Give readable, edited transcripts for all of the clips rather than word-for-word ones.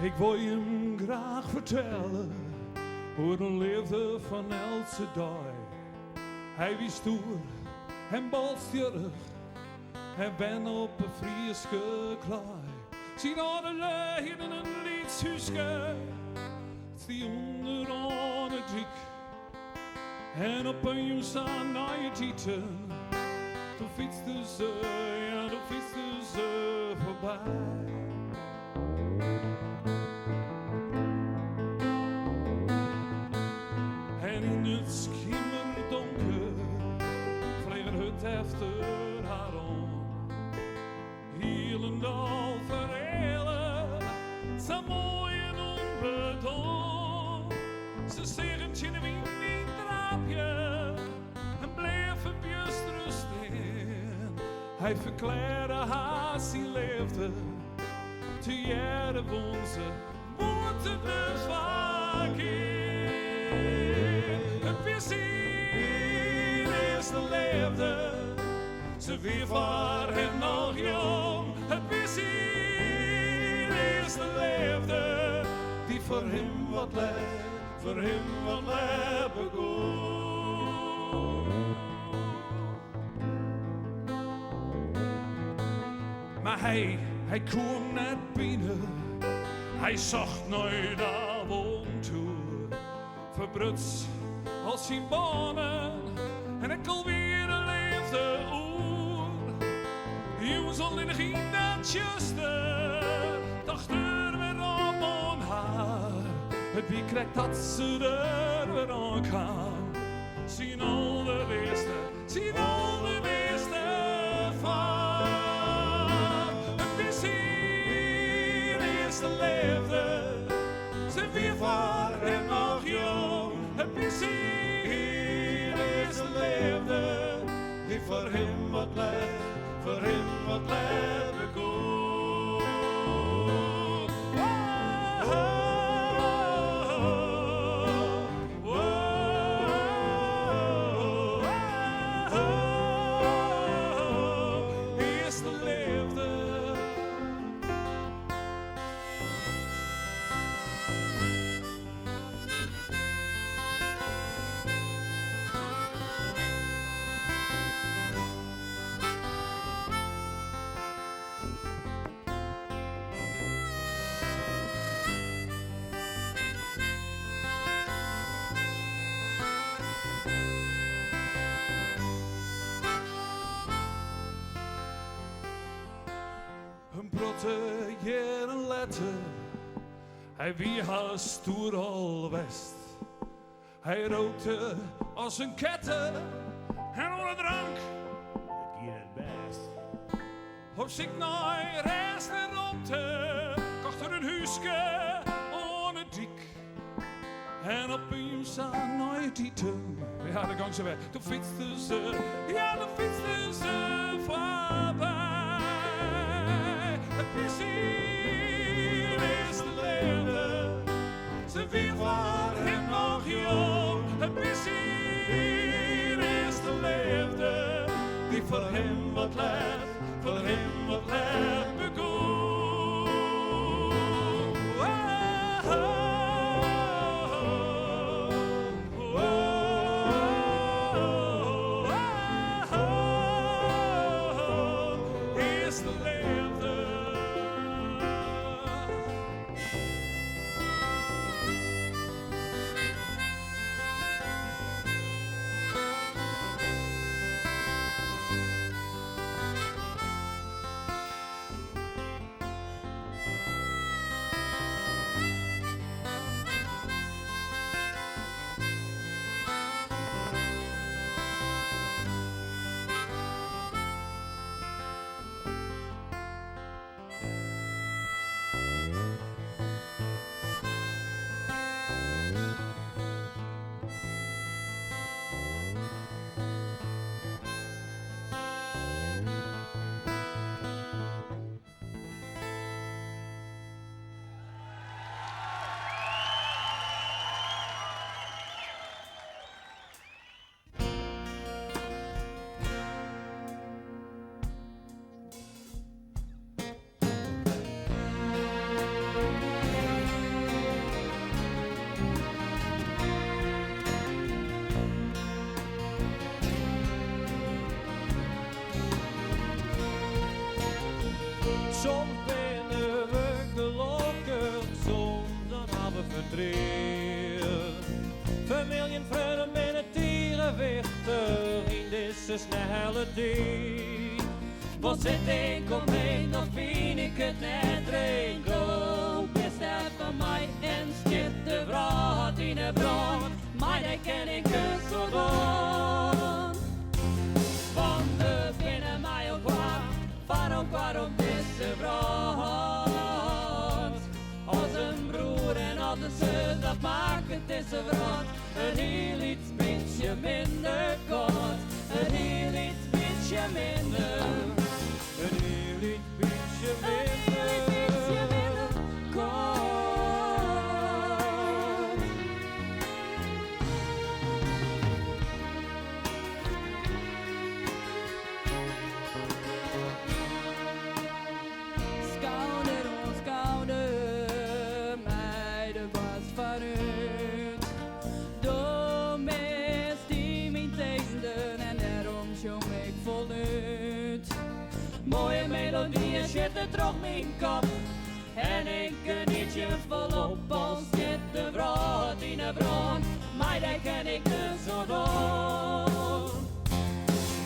Ik wil je hem graag vertellen hoe een leefde van elke dag. Hij wie stoer en balstierig en ben op een Frieske klaai. Zie naar de leiden in een liedhuisje, die onder aan het dik. En op een jongs aan naar je tieten, toen fietsten ze, ja, toen fietsten ze voorbij. En in het schimmerdonker vleeg het efter haar om. Hielendal verhelen, zo mooi en onbedoeld. Ze zegentje in de wind in het raapje en bleef een bjuster staan. Hij verklaarde haar, ze leefde, te jaren won ze, moeten we vaak in. Het plezier is de leefde, ze weer voor hem nog jong. Het plezier is de leefde, die voor hem wat leeft, voor hem wat leven goed. Maar hij kwam net binnen, hij zocht nooit avontuur. Verbruts als zijn banen en ik alweer een leefde oer. Jongens al in de geen dat juiste, dacht er weer op aan haar. Het wie krijgt dat ze er weer aan kan. Zien al de beste, zien al de beste van. Het plezier is de leefde, ze weer voor hem nog jong. Het plezier is de leefde, die voor hem wat leeft, voor hem wat leven goed. Is de leefde. Een brotte jaren letter, hij wie haar stoer al west. Hij rookte als een ketter en onder drank. Het ging het best. Op zich naar rest en rondte, kocht er een huisje aan het dik. En op een jongs aan naar tieten, ja, daar gang ze weg. Toen fietsten ze, ja, toen fietsten ze voorbij. Het plezier is de leefde, ze weer voor hem nog jong. Het plezier is de leefde, die voor hem wat leeft, voor hem wat leeft bekoelt. Is de leefde. streer. Familie en vrienden binnen tierenwichter in deze snelle tijd. Wat zit ik omheen, dan vind ik het net regel. Best dat van mij en stiet de vraag in de brand. Maar dat ken ik het zo doen. Want we vinden mij ook waar, waarom deze brand. Als een broer en als een zus, dat maakt het deze brand. Een heel iets beetje minder kort, een heel iets beetje minder. Een heel iets beetje minder kort. Schouder om schouder, meiden was vanuit. Dom is die mijn tegenden en daarom zong ik voluit. Mooie melodieën zitten terug mijn kop. En ik genietje volop als dit de brood in de bron. Maar dat ken ik dus zo doen.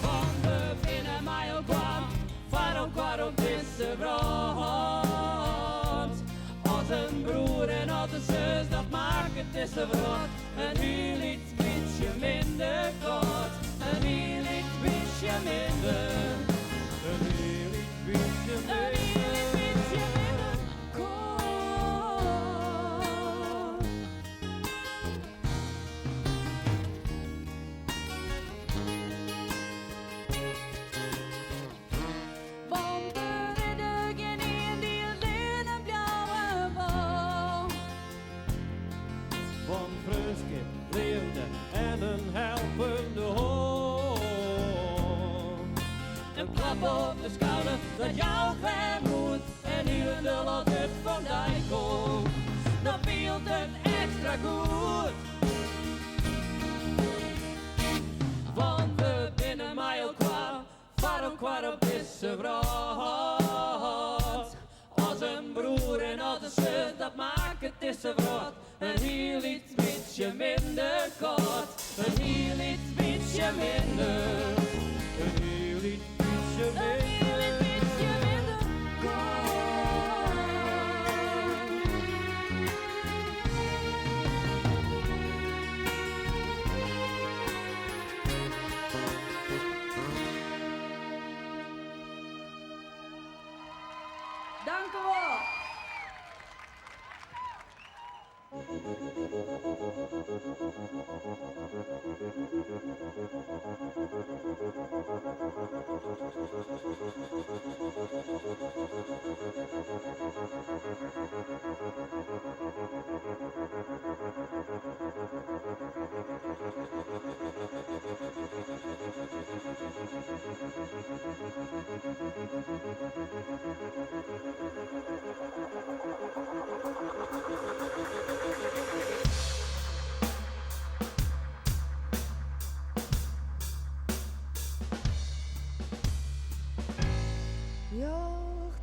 Want we vinden mij ook waarom deze brood. Als een broer en als een zus, dat maakt het deze brood. Een heel iets beetje minder kort, een heel iets beetje minder. Een heel iets beetje minder kort. Want er is er geen een die alleen een blauwe wou. Van fruske, liefde en een helpende hand. Een klap op de schouder dat jou ver moet. En hier de laat het van dijk komt. Dan feelt het extra goed. Want we binnen mij ook kwaad op deze brood. Als een broer en als een zus, dat maakt het deze brood. Een heel iets beetje minder kort, een heel iets beetje minder. Een heel iets beetje minder. Dank u wel.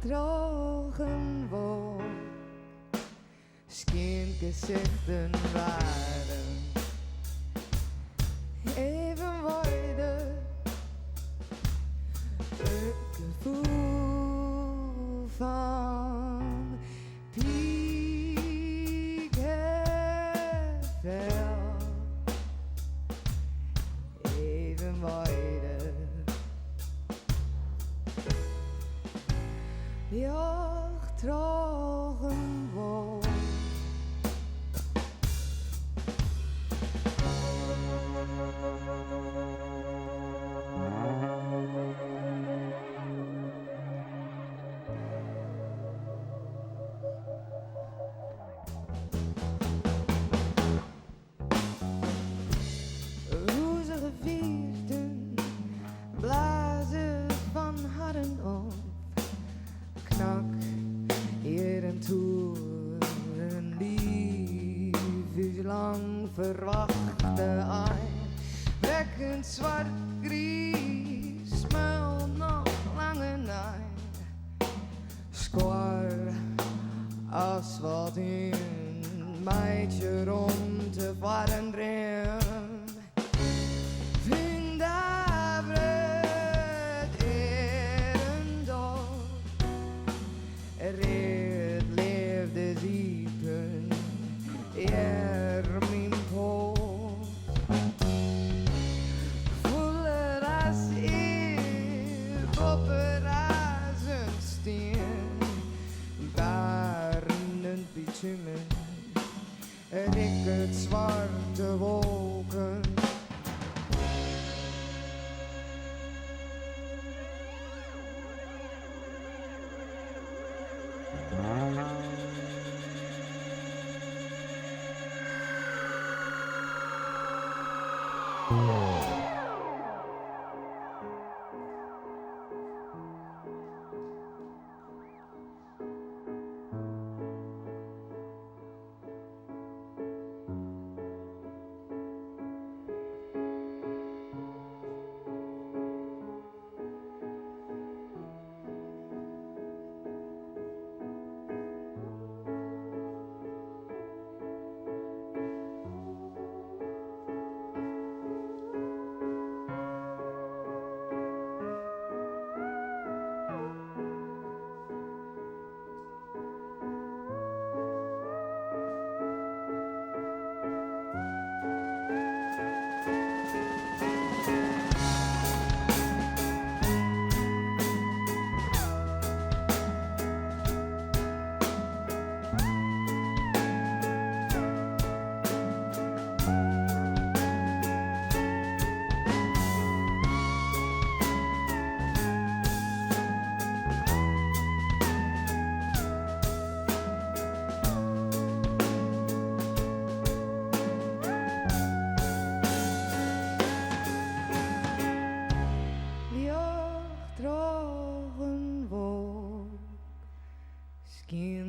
Drogen wolk, gezichten waren even worden. Het gevoel van piek het wel even worden. Jacht drogen wolk. Roezige vierden blazen van hadden op. Knak hier en toe een lief is lang verwachte ei. Wekkend zwart gries smuil nog lange naai. Squar asfalt in meidje rond de vaderendrem. Vind daar het erendorp. Red leefde diepen, mijn poot. Voller als ik op het razensteen. Barend bitumen, en ik het zwarte wolken.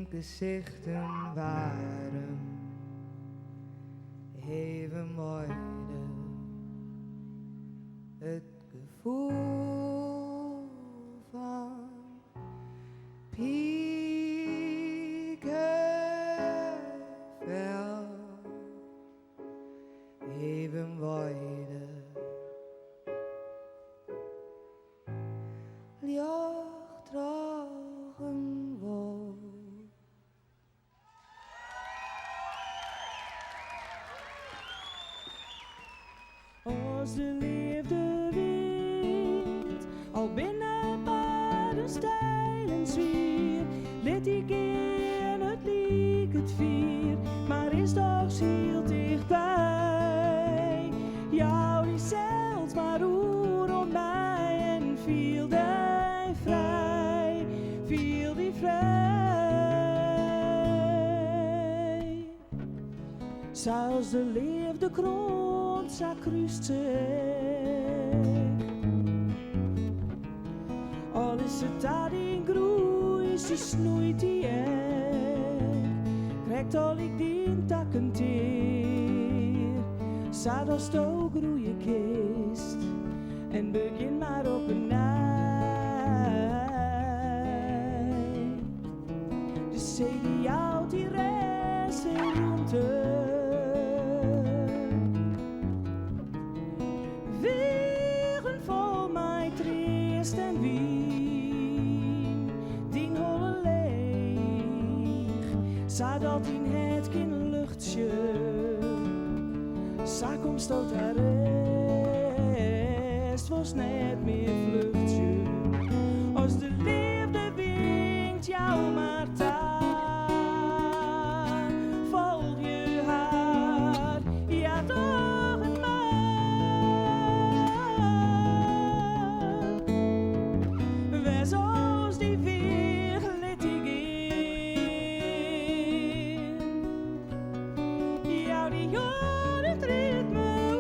Gezichten waren even mooi. Het gevoel van piekenvel even mooi. Licht dragen wol. Als de liefde wint, al binnen paden stijl en zwier, let ik in het liek het vier, maar is toch ziel dichtbij. Jou die zeilt maar roer om mij en viel die vrij, viel die vrij. Zoals de liefde kroont, al is het daar in groei, ze snoeit die ek. Krijgt al ik die takken teer, zat als to groeien kist en begin maar op een nij. De zee die houdt die rest in roemte. En wien, dien holle leeg, zat dat in het kinderluchtje, zak omstoot haar rest, was net meer vluchtje. Als de liefde winkt jou maar daar, volg je haar, ja toch het maar. Zoals die weer let ik in. Jou die hoort het ritme.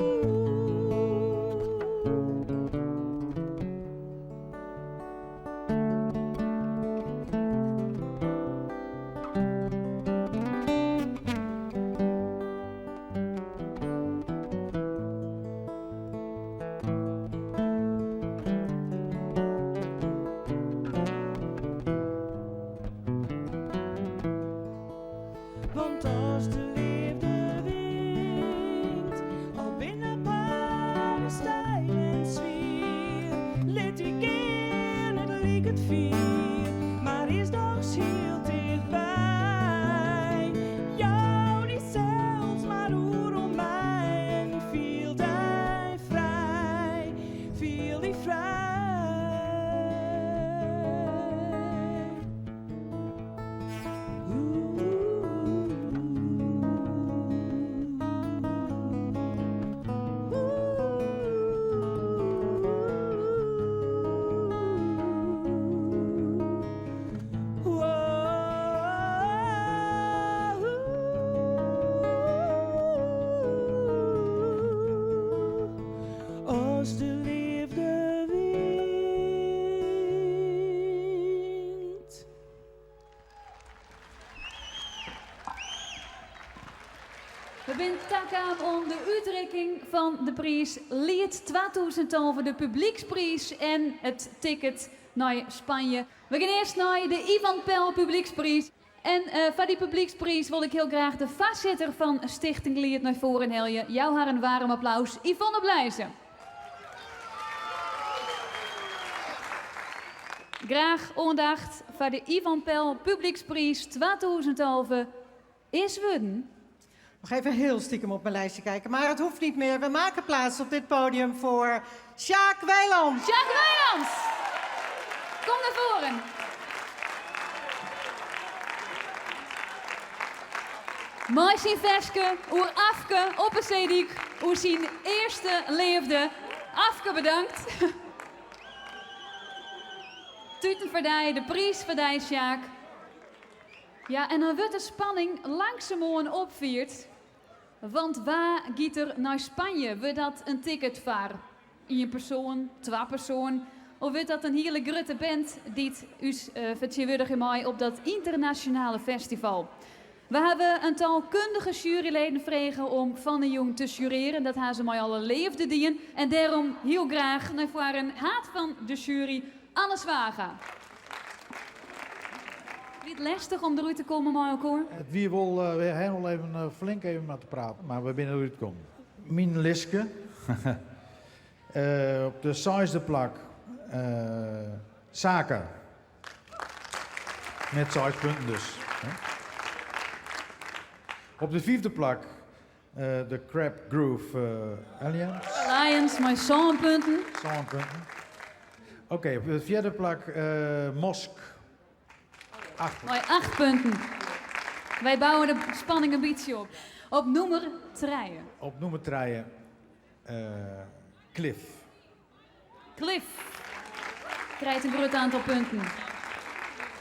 wil ik vrij. Als de liefde wint. We zijn takken om de uitreiking van de prijs Lied 2000 over de publieksprijs en het ticket naar Spanje. We gaan eerst naar de Ivan Pel publieksprijs. En voor die publieksprijs wil ik heel graag de voorzitter van Stichting Lied naar voren helpen. Jou haar een warm applaus, Yvonne Blijzen. Graag aandacht voor de Ivan Pel publieksprijs 2011 is worden. Nog even heel stiekem op mijn lijstje kijken, maar het hoeft niet meer. We maken plaats op dit podium voor Sjaak Wijland. Sjaak Wijlands, kom naar voren. Mooi zien Veske, oer Afke, op een zeediek, oer zijn eerste leefde. Afke bedankt. Tuten voor die, de prijs voor die, Sjaak. Ja, en dan wordt de spanning langzamerhand opviert. Want waar gaat er naar Spanje? Wordt dat een ticket voor 1 persoon, 2 persoon? Of wordt dat een hele grote band die ons vertegenwoordigt mij op dat internationale festival? We hebben een aantal kundige juryleden vregen om Van de Jong te jureren. Dat hebben ze mij alle leefde dienen. En daarom heel graag naar voor een haat van de jury, Anne Zwaga. Niet lastig om eruit te komen, Marco? Het wie wil heel even flink even met te praten, maar we zijn eruit gekomen. Mien Liske. Op de 6e plak Saka. Met 6 punten dus. Op de 4e plak de Crab Groove Alliance. Met 100 punten. 100 punten. Oké, op de 4e plak Mosk. 8 Mooi, 8 punten. Wij bouwen de spanning een beetje op. Op nummer 3. Op nummer 3 Cliff. Cliff krijgt een groot aantal punten.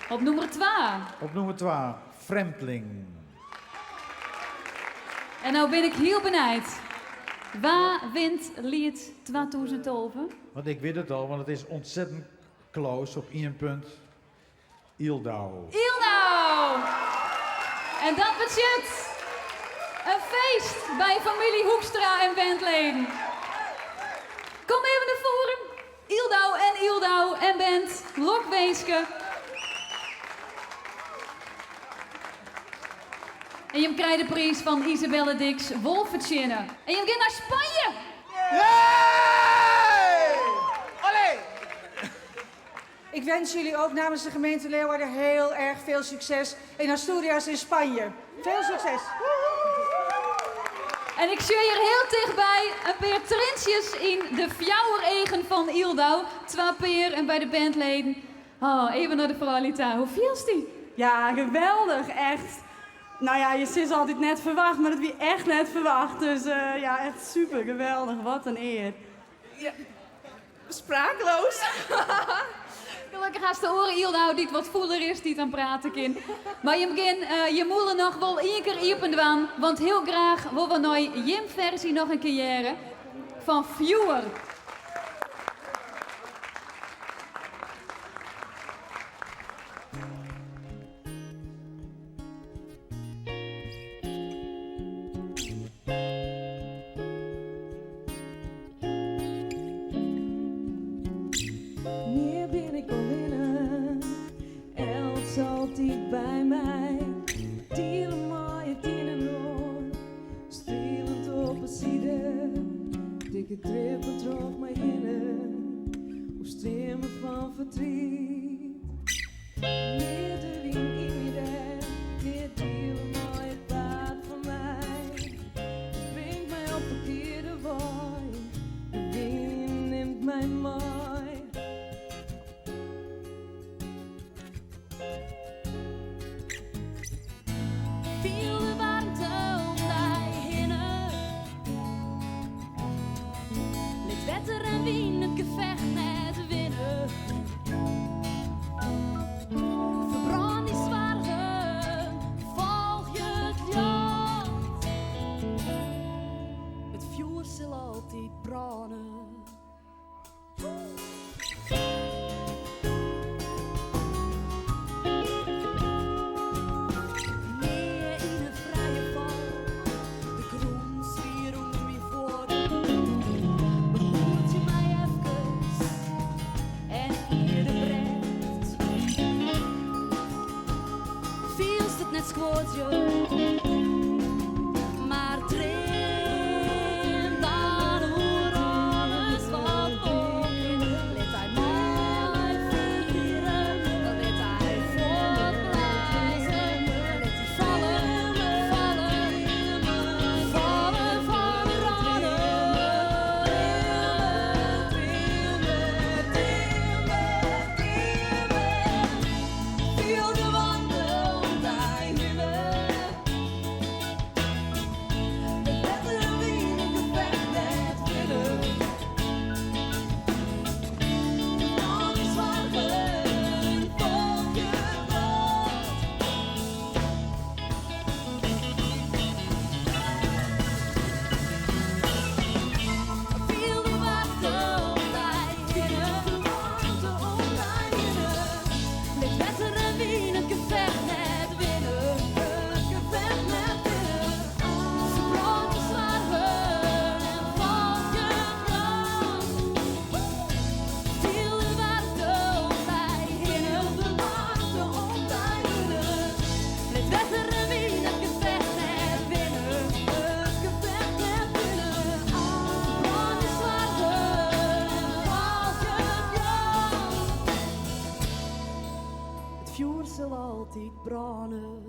Op nummer 2. Op nummer 2 Fremdling. En nou ben ik heel benieuwd. Waar wint Lied 2011? Want ik weet het al, want het is ontzettend close op 1 punt. Ildau. Ildau! En dat betekent een feest bij familie Hoekstra en bandleden. Kom even naar voren. Ildau en band Lokweeske. En je krijgt de prijs van Isabelle Dix Wolfertjinne. En je gaat naar Spanje. Ik wens jullie ook namens de gemeente Leeuwarden heel erg veel succes in Asturias in Spanje. Veel succes! En ik zie hier heel dichtbij een paar trintjes in de fjouweregen van Ildau. 2 peer en bij de bandleden. Oh, even naar de Fralita. Hoe viel's die? Ja, geweldig, echt. Nou ja, je zit altijd net verwacht, maar dat wie echt net verwacht. Dus ja, echt super, geweldig. Wat een eer. Ja, sprakeloos. Gelukkig als de oren Ildau die wat voeler is, die aan praten kan. Maar je moet nog wel 1 keer iepen doen, want heel graag willen we nou Jim-versie nog een keer jaren van Viewer. Meer ben ik alleen, Els altijd bij mij. Dieren mooie dienen strelend op een zijde. Dikke drippen trok mij in, hoe stemmen van verdriet. Meer de wien in ieder, meer dieren mooie paard van mij. Brengt mij op verkeerde wooi, de wind neemt mijn maat. gevecht net winnen. Verbrand die zwaarden, volg je het lot. Het vuur zal altijd branden. Meer in een vrije val, de groen zwier onder mij voor. Behoort je mij even en ieder brengt. Vielst het net squootje, maar trim dan hoe alles wat open. Let hij mij vieren, dan let hij voortblijven. Let hij vallen, vallen, vallen van de raden. Viel de wanden ontdeinen. Het letteren wie in gevecht net willen. Al die zwaarden, volg je lot. Viel de wachten ontdeinen. Dit letteren wie in het gevecht net winnen. Het gevecht net winnen. Verbrand de zwaarden en volg je lot. Viel de wachten ontdeinen. De wachten ontdeinen. Dit letteren wie in het gevecht net winnen. Het gevecht net winnen. Verbrand de zwaarden en volg je lot. Het vuur zal altijd branden.